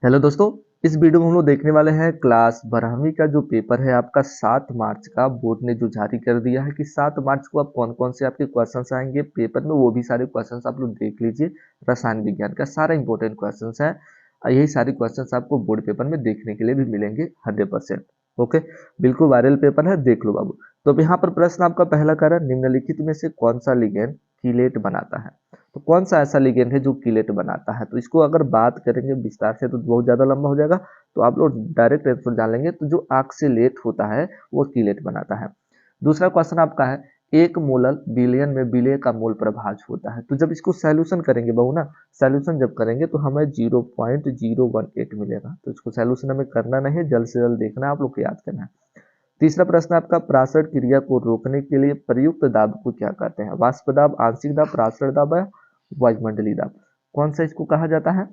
Hello दोस्तों, इस video में हम लोग देखने वाले हैं क्लास 12वीं का जो पेपर है आपका 7 मार्च का। बोर्ड ने जो जारी कर दिया है कि 7 मार्च को आप कौन कौन से आपके क्वेश्चंस आएंगे पेपर में, वो भी सारे क्वेश्चंस आप लोग देख लीजिए। रसायन विज्ञान का सारा इंपॉर्टेंट क्वेश्चंस है। यही सारे क्वेश्चंस आपको बोर्ड पेपर में देखने के लिए भी मिलेंगे 100%। ओके, बिल्कुल वायरल पेपर है, देख लो बाबू। तो अब यहाँ पर प्रश्न आपका पहला कह रहा है, निम्नलिखित में से कौन सा लिगेंड कीलेट बनाता है। तो कौन सा ऐसा लिगेंड है जो कीलेट बनाता है। तो इसको अगर बात करेंगे विस्तार से तो बहुत ज़्यादा लंबा हो जाएगा, तो आप लोग डायरेक्ट आंसर जान लेंगे। तो जो ऑक्सीलेट होता है वो कीलेट बनाता है। दूसरा क्वेश्चन आपका है, एक मोलर बिलियन में विलय का मोल प्रभाज होता है। तो जब इसको सॉल्यूशन करेंगे बहू ना, सॉल्यूशन जब करेंगे तो हमें 0.018 मिलेगा। तो इसको सॉल्यूशन हमें करना नहीं है, जल्द से जल्द देखना है, आप लोग को याद करना है। तीसरा प्रश्न आपका, प्रासरण क्रिया को रोकने के लिए प्रयुक्त दाब को क्या कहते हैं। वाष्प दाब, आंशिक दाब, प्रासरण दाब या वायुमंडलीय दाब, कौन सा इसको कहा जाता है।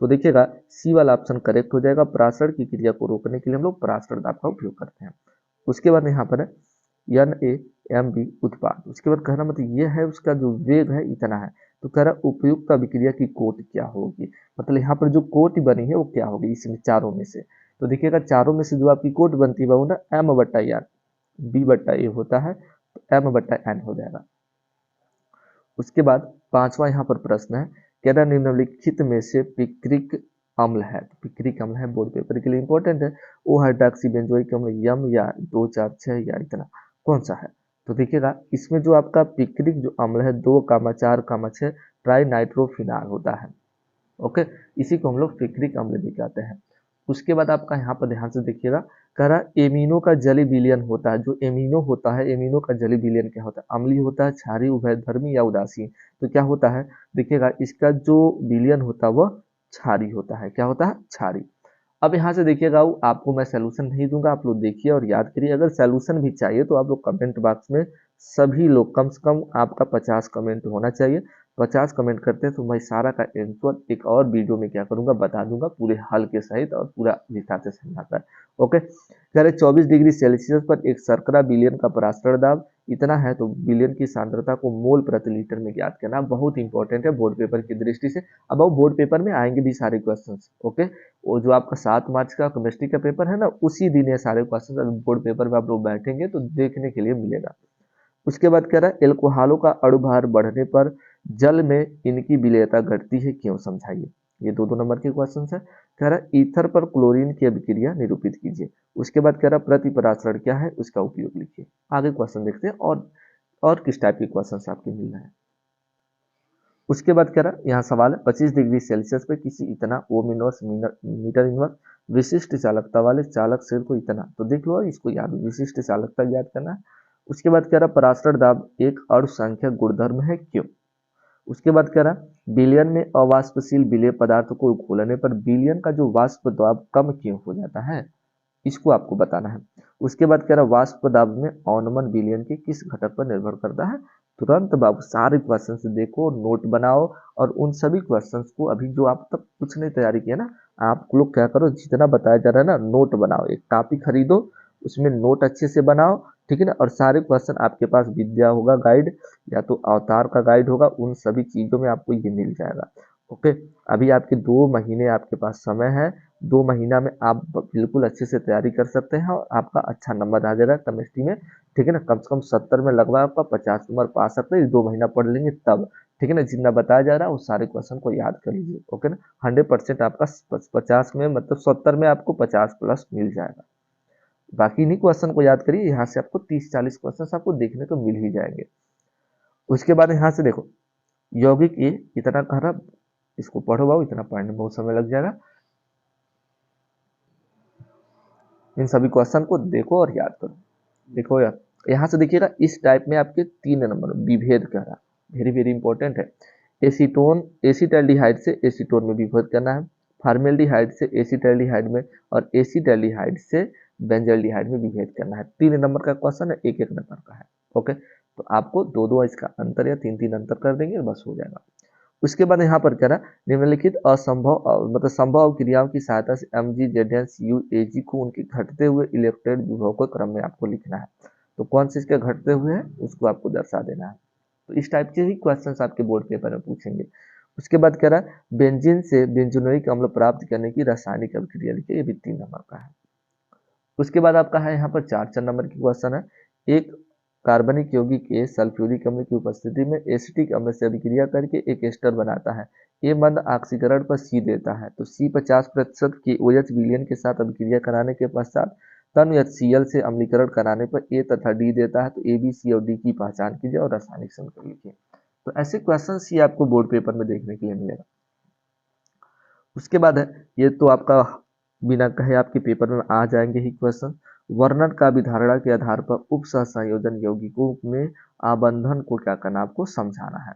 तो देखिएगा सी वाला ऑप्शन करेक्ट हो जाएगा। प्रासरण की क्रिया को रोकने के लिए हम लोग प्रासरण दाब का उपयोग करते हैं। उसके बाद यहाँ पर NaMb उत्पाद। उसके बाद कहना मतलब ये है उसका जो वेग है इतना है। तो कह रहा उपयुक्त अभिक्रिया की कोट क्या होगी, मतलब यहाँ पर जो कोट बनी है वो क्या होगी इसमें चारों में से। तो देखिएगा चारों में से जो आपकी कोट बनती है वो ना M/N, B/A होता है, तो M/N हो जाएगा। उसके बाद पांचवा यहाँ पर प्रश्न है, कह रहा निम्नलिखित में से पिक्रिक अम्ल है। तो पिक्रिक अम्ल है, बोर्ड पेपर के लिए इंपॉर्टेंट है। ओ हाइड्रोक्सी बेंजोइक अम्ल यम या 2, 4, 6 या इतना, कौन सा है। तो देखिएगा इसमें जो आपका पिक्रिक जो अम्ल है 2, 4, 6 ट्राई नाइट्रोफिनाल होता है। ओके, इसी को हम लोग पिक्रिक अम्ल भी कहते हैं। उसके बाद आपका यहाँ पर ध्यान से देखिएगा, कह रहा एमिनो का जली विलयन होता है। जो एमिनो होता है, एमिनो का जली विलयन क्या होता है, अम्लीय होता है, क्षारीय, उभयधर्मी या उदासीन। तो क्या होता है, देखिएगा इसका जो विलयन होता है वह क्षारीय होता है। क्या होता है, क्षारीय। अब यहाँ से देखिएगा आपको मैं सोल्यूशन नहीं दूंगा, आप लोग देखिए और याद करिए। अगर सोल्यूशन भी चाहिए तो आप लोग कमेंट बॉक्स में सभी लोग कम से कम आपका 50 कमेंट होना चाहिए। 50 कमेंट करते हैं तो मैं सारा का आंसर एक और वीडियो में क्या करूंगा बता दूंगा, पूरे हल के सहित और पूरा विस्तार से समझाकर। ओके, कह रहे 24 डिग्री सेल्सियस पर एक शर्करा विलयन का परासरण दाब इतना है, तो विलयन की सांद्रता को मोल प्रति लीटर में ज्ञात करना बहुत इंपॉर्टेंट है बोर्ड पेपर की दृष्टि से। अब वो बोर्ड पेपर में आएंगे भी सारे क्वेश्चन। ओके, वो जो आपका 7 मार्च का केमिस्ट्री का पेपर है ना, उसी दिन ये सारे क्वेश्चन बोर्ड पेपर में आप लोग बैठेंगे तो देखने के लिए मिलेगा। उसके बाद कह रहा है एल्कोहलों का अणुभार बढ़ने पर जल में इनकी विलेयता घटती है, क्यों, समझाइए। ये दो नंबर के क्वेश्चन है। कह रहा है ईथर पर क्लोरीन की अभिक्रिया निरूपित कीजिए। उसके बाद कह रहा है प्रतिपरासरण क्या है, उसका उपयोग लिखिए। आगे क्वेश्चन देखते हैं और किस टाइप के क्वेश्चन आपके मिल रहे हैं। उसके बाद कह रहा यहाँ सवाल है, 25 डिग्री सेल्सियस पे किसी इतना ओम इनवर्स मीटर इनवर्स विशिष्ट चालकता वाले चालक शेल को इतना। तो देख लो इसको याद, विशिष्ट चालकता याद करना है। उसके बाद कह रहा परासरण दाब एक अणु संख्या गुणधर्म है, क्यों। उसके बाद कह रहा विलयन में अवाष्पशील विलेय पदार्थ को घोलने पर विलयन का जो वाष्प दाब कम क्यों हो जाता है, इसको आपको बताना है। उसके बाद कह रहा वाष्प दाब में अवनमन विलयन के किस घटक पर निर्भर करता है। तुरंत बाबू सारे क्वेश्चन देखो, नोट बनाओ, और उन सभी क्वेश्चन को अभी जो आप तक कुछ नहीं तैयारी किया ना, आप लोग क्या करो, जितना बताया जा रहा है ना नोट बनाओ, एक कॉपी खरीदो, उसमें नोट अच्छे से बनाओ, ठीक है ना। और सारे क्वेश्चन आपके पास विद्या होगा गाइड या तो अवतार का गाइड होगा, उन सभी चीजों में आपको ये मिल जाएगा। ओके, अभी आपके 2 महीने आपके पास समय है। 2 महीना में आप बिल्कुल अच्छे से तैयारी कर सकते हैं और आपका अच्छा नंबर आ जाएगा केमिस्ट्री में, ठीक है ना। कम से कम 70 में लगभग आपका 50 नंबर पा सकते हैं, 2 महीना पढ़ लेंगे तब, ठीक है ना। जितना बताया जा रहा है उस सारे क्वेश्चन को याद कर लीजिए। ओके ना, 100% आपका 50 में मतलब 70 में आपको 50 प्लस मिल जाएगा। बाकी इन्हीं क्वेश्चन को याद करिए, यहाँ से आपको 30-40 क्वेश्चन आपको देखने को मिल ही जाएंगे। उसके बाद यहाँ से देखो, यौगिक ये इतना कह रहा, इसको पढ़ो बाबू, इतना पढ़ने में बहुत समय लग जाएगा। इन सभी क्वेश्चन को देखो और याद करो। देखो यार, यहाँ से देखिएगा इस टाइप में आपके 3 नंबर विभेद कह रहा, वेरी वेरी इंपॉर्टेंट है। एसीटोन एसिटाल्डिहाइड से एसीटोन में विभेद करना है, फार्मेल्डिहाइड से एसिटाल्डिहाइड में, और एसिटाल्डिहाइड से बेंजल्डिहाइड में विभेद करना है। 3 नंबर का क्वेश्चन है, 1-1 नंबर का है। ओके, तो आपको 2-2 इसका अंतर या 3-3 अंतर कर देंगे बस हो जाएगा। उसके बाद यहाँ पर क्या रहा, निम्नलिखित असंभव मतलब संभव क्रियाओं की सहायता से MgZnCuAg को उनके घटते हुए इलेक्ट्रॉन विभव के क्रम में आपको लिखना है। तो कौन से इसके घटते हुए हैं उसको आपको दर्शा देना है। तो इस टाइप के ही क्वेश्चन आपके बोर्ड पेपर में पूछेंगे। उसके बाद कह रहा है बेंजीन से बेंजोनोइक अम्ल प्राप्त करने की रासायनिक अभिक्रिया लिखिए, ये भी 3 नंबर का है। उसके बाद आपका है यहाँ पर 4 नंबर की क्वेश्चन है, एक कार्बनिक यौगिक ए सल्फ्यूरिक अम्ल की उपस्थिति में एसिटिक अम्ल से अभिक्रिया करके एक एस्टर बनाता है। ए मंद ऑक्सीकरण पर सी देता है, तो सी 50% के OH विलयन के साथ अभिक्रिया कराने के पश्चात तन HCl से अम्लीकरण कराने पर ए तथा डी देता है। तो ए, बी, सी और डी की पहचान कीजिए और रासायनिक समीकरण लिखिए। तो ऐसे क्वेश्चन ही आपको बोर्ड पेपर में देखने के लिए मिलेगा। उसके बाद है, ये तो आपका बिना कहे आपके पेपर में आ जाएंगे ही क्वेश्चन। वर्णन का अभिधारणा के आधार पर उप सहसंयोजन यौगिकों में आबंधन को क्या करना, आपको समझाना है।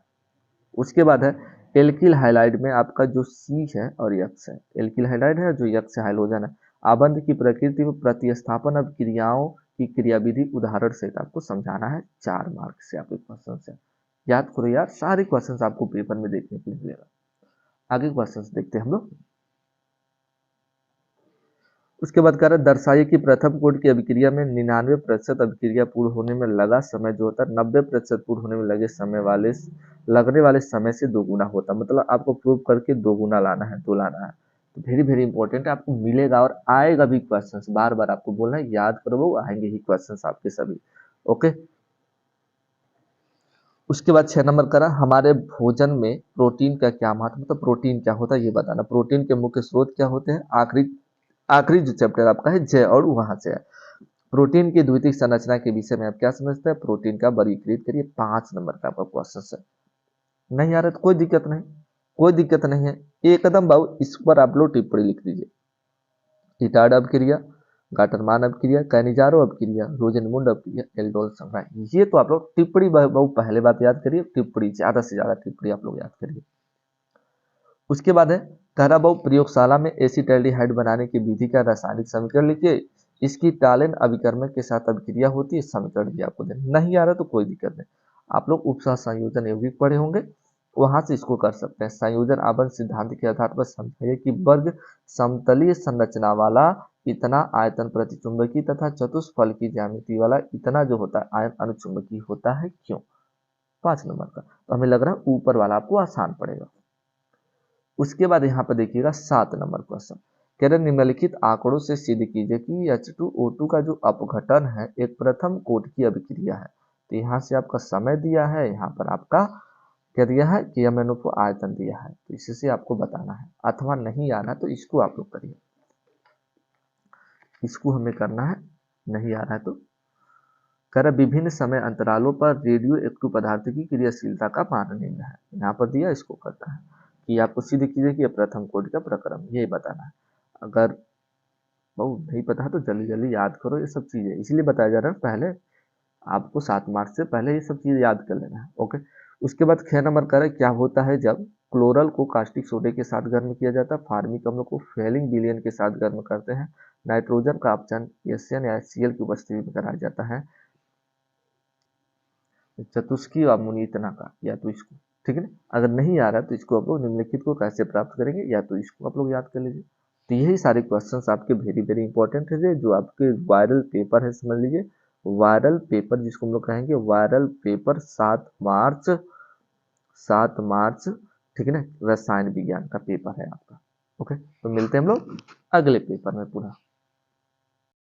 उसके बाद है एल्किल हाइलाइड में आपका जो सी है और यक्स है, एल्किल हाइलाइड है जो यक्स हाइलोजन है, आबंध की प्रकृति में प्रतिस्थापन अभिक्रियाओं की क्रियाविधि उदाहरण से आपको समझाना है। 4 मार्क से आपके क्वेश्चन है, याद करो यार, सारे क्वेश्चन आपको पेपर में देखने को मिलेगा। आगे क्वेश्चन देखते हैं हम लोग। उसके बाद कह रहा है दर्शाइए कि प्रथम कोड की अभिक्रिया में 99% अभिक्रिया पूर्ण होने में लगा समय जो होता है 90% पूर्ण होने में लगने वाले समय से दोगुना होता है। मतलब आपको प्रूव करके दोगुना लाना है, दो लाना है। तो वेरी वेरी इंपॉर्टेंट है, आपको मिलेगा और आएगा भी क्वेश्चंस, बार बार आपको बोलना है, याद करो, वो आएंगे ही क्वेश्चंस आपके सभी। ओके। उसके बाद 6 नंबर करा हमारे भोजन में प्रोटीन का क्या महत्व, मतलब प्रोटीन क्या होता है ये बताना। प्रोटीन के मुख्य स्रोत क्या होते हैं, आखिरी आखिरी जो चैप्टर आपका है जय और वहां से है। प्रोटीन की द्वितीयक संरचना के विषय में आप क्या समझते हैं, प्रोटीन का वर्गीकृत करिए। 5 नंबर का आपका क्वेश्चन है। नहीं आ रहा तो कोई दिक्कत नहीं, कोई दिक्कत नहीं है, एकदम बाबू इस पर आप लोग टिप्पणी लिख दीजिए। टिटाड अपक्रिया, गाटरमान अपक्रिया, कैनिजारो अपक्रिया, रोजेनमुंड अपक्रिया, एल्डोल संग्रह, ये तो आप लोग टिप्पणी बाबू पहले बात याद करिए, टिप्पणी ज्यादा से ज्यादा टिप्पणी आप लोग याद करिए। उसके बाद है कहरा बहु प्रयोगशाला में एसिटाल्डिहाइड बनाने की विधि का रासायनिक समीकरण लिखिए। इसकी टालेन अभिकर्मक के साथ अभिक्रिया होती है, समीकरण भी आपको देना। नहीं आ रहा तो कोई दिक्कत नहीं, आप लोग उपसह संयोजन यौगिक पढ़े होंगे, वहां से इसको कर सकते हैं। संयोजन आबंध सिद्धांत के आधार पर समझाइए कि वर्ग समतलीय संरचना वाला इतना आयतन प्रतिचुंबकी तथा चतुष्फल की ज्यामिति वाला इतना जो होता है आयन अनुचुंबकी होता है, क्यों। 5 नंबर का तो हमें लग रहा है ऊपर वाला आपको आसान पड़ेगा। उसके बाद यहाँ पर देखिएगा 7 नंबर क्वेश्चन, कह रहे निम्नलिखित आंकड़ों से सिद्ध कीजिए कि H2O2 का जो अपघटन है एक प्रथम कोट की अभिक्रिया है। तो यहाँ से आपका समय दिया है, यहाँ पर आपका क्या दिया है कि MnO4 आयतन दिया है, तो इससे आपको बताना है। अथवा नहीं आ रहा तो इसको आप लोग करिए, इसको हमें करना है। नहीं आ रहा है तो कह रहा विभिन्न समय अंतरालों पर रेडियो एक्टिव पदार्थ की क्रियाशीलता का मान निम्न है। यहाँ पर दिया, इसको करता है कि आपको सिद्ध कीजिए कि प्रथम कोड का प्रक्रम, ये बताना है। अगर बहुत नहीं पता है तो जल्दी जल्दी याद करो ये सब चीजें, इसलिए बताया जा रहा है पहले आपको 7 मार्क्स से पहले ये सब चीजें याद कर लेना है। ओके। उसके बाद 6 नंबर कह रहे क्या होता है जब क्लोरल को कास्टिक सोडे के साथ गर्म किया जाता है, फार्मिक अम्ल को फेलिंग विलयन के साथ गर्म करते हैं, नाइट्रोजन का अपचयन एसएन या HCl की उपस्थिति में कराया जाता है, चतुष्की अमोनियतना का, या तो इसको, ठीक है ना। अगर नहीं आ रहा तो इसको आप लोग निम्नलिखित को कैसे प्राप्त करेंगे, या तो इसको आप लोग याद कर लीजिए। तो यही सारे क्वेश्चंस आपके वेरी वेरी इंपॉर्टेंट है जो आपके वायरल पेपर है, समझ लीजिए वायरल पेपर जिसको हम लोग कहेंगे वायरल पेपर 7 मार्च, 7 मार्च, ठीक है ना, रसायन विज्ञान का पेपर है आपका। ओके, तो मिलते हैं हम लोग अगले पेपर में पुनः।